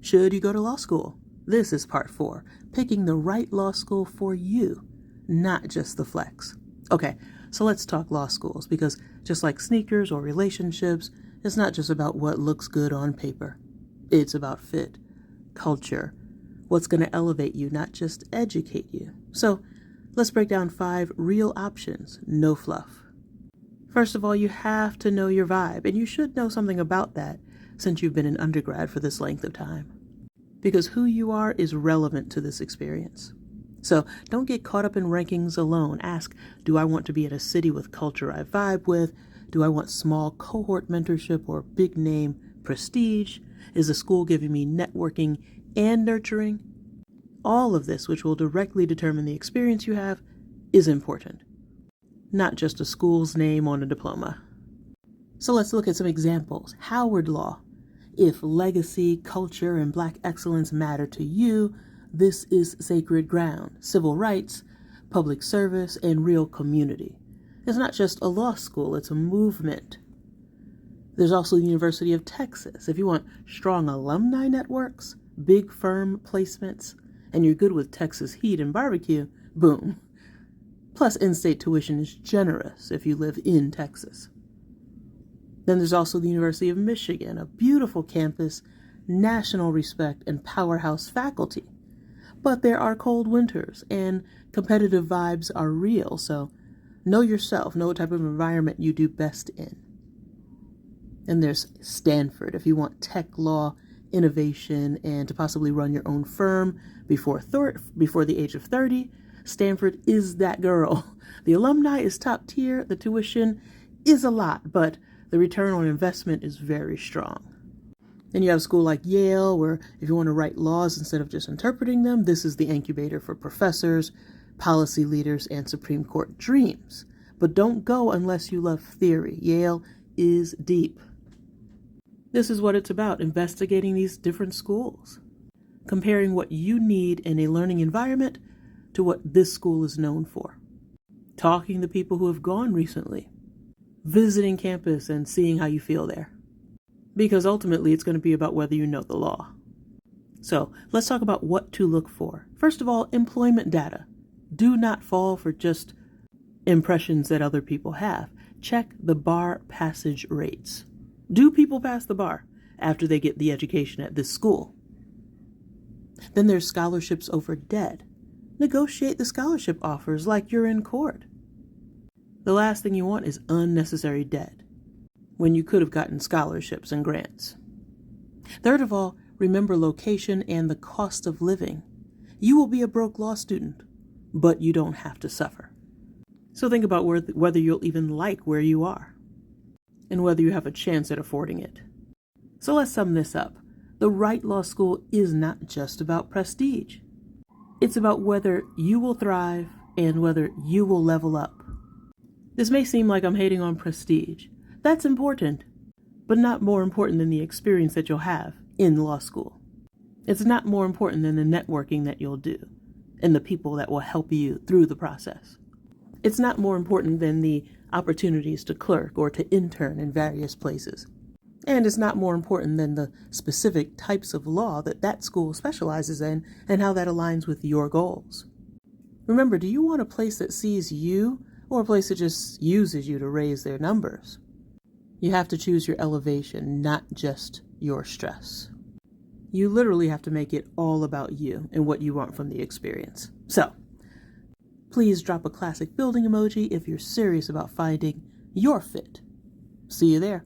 Should you go to law school? This is part 4, picking the right law school for you, not just the flex. Okay, so let's talk law schools, because just like sneakers or relationships, it's not just about what looks good on paper. It's about fit, culture, what's going to elevate you, not just educate you. So let's break down 5 real options, no fluff. First of all, you have to know your vibe, and you should know something about that since you've been an undergrad for this length of time. Because who you are is relevant to this experience. So don't get caught up in rankings alone. Ask, do I want to be at a city with culture I vibe with? Do I want small cohort mentorship or big name prestige? Is the school giving me networking and nurturing? All of this, which will directly determine the experience you have, is important. Not just a school's name on a diploma. So let's look at some examples. Howard Law. If legacy, culture, and Black excellence matter to you, this is sacred ground. Civil rights, public service, and real community. It's not just a law school, it's a movement. There's also the University of Texas. If you want strong alumni networks, big firm placements, and you're good with Texas heat and barbecue, boom. Plus, in-state tuition is generous if you live in Texas. Then there's also the University of Michigan, a beautiful campus, national respect, and powerhouse faculty. But there are cold winters, and competitive vibes are real, so know yourself, know what type of environment you do best in. And there's Stanford, if you want tech, law, innovation, and to possibly run your own firm before the age of 30, Stanford is that girl. The alumni is top tier, the tuition is a lot, but the return on investment is very strong. Then you have a school like Yale, where if you want to write laws instead of just interpreting them, this is the incubator for professors, policy leaders, and Supreme Court dreams. But don't go unless you love theory. Yale is deep. This is what it's about, investigating these different schools, comparing what you need in a learning environment to what this school is known for, talking to people who have gone recently, visiting campus and seeing how you feel there. Because ultimately it's going to be about whether you know the law. So let's talk about what to look for. First of all, employment data. Do not fall for just impressions that other people have. Check the bar passage rates. Do people pass the bar after they get the education at this school? Then there's scholarships over debt. Negotiate the scholarship offers like you're in court. The last thing you want is unnecessary debt when you could have gotten scholarships and grants. Third of all, remember location and the cost of living. You will be a broke law student, but you don't have to suffer. So think about whether you'll even like where you are and whether you have a chance at affording it. So let's sum this up. The right law school is not just about prestige. It's about whether you will thrive and whether you will level up. This may seem like I'm hating on prestige. That's important, but not more important than the experience that you'll have in law school. It's not more important than the networking that you'll do and the people that will help you through the process. It's not more important than the opportunities to clerk or to intern in various places. And it's not more important than the specific types of law that school specializes in and how that aligns with your goals. Remember, do you want a place that sees you or a place that just uses you to raise their numbers? You have to choose your elevation, not just your stress. You literally have to make it all about you and what you want from the experience. So, please drop a classic building emoji if you're serious about finding your fit. See you there.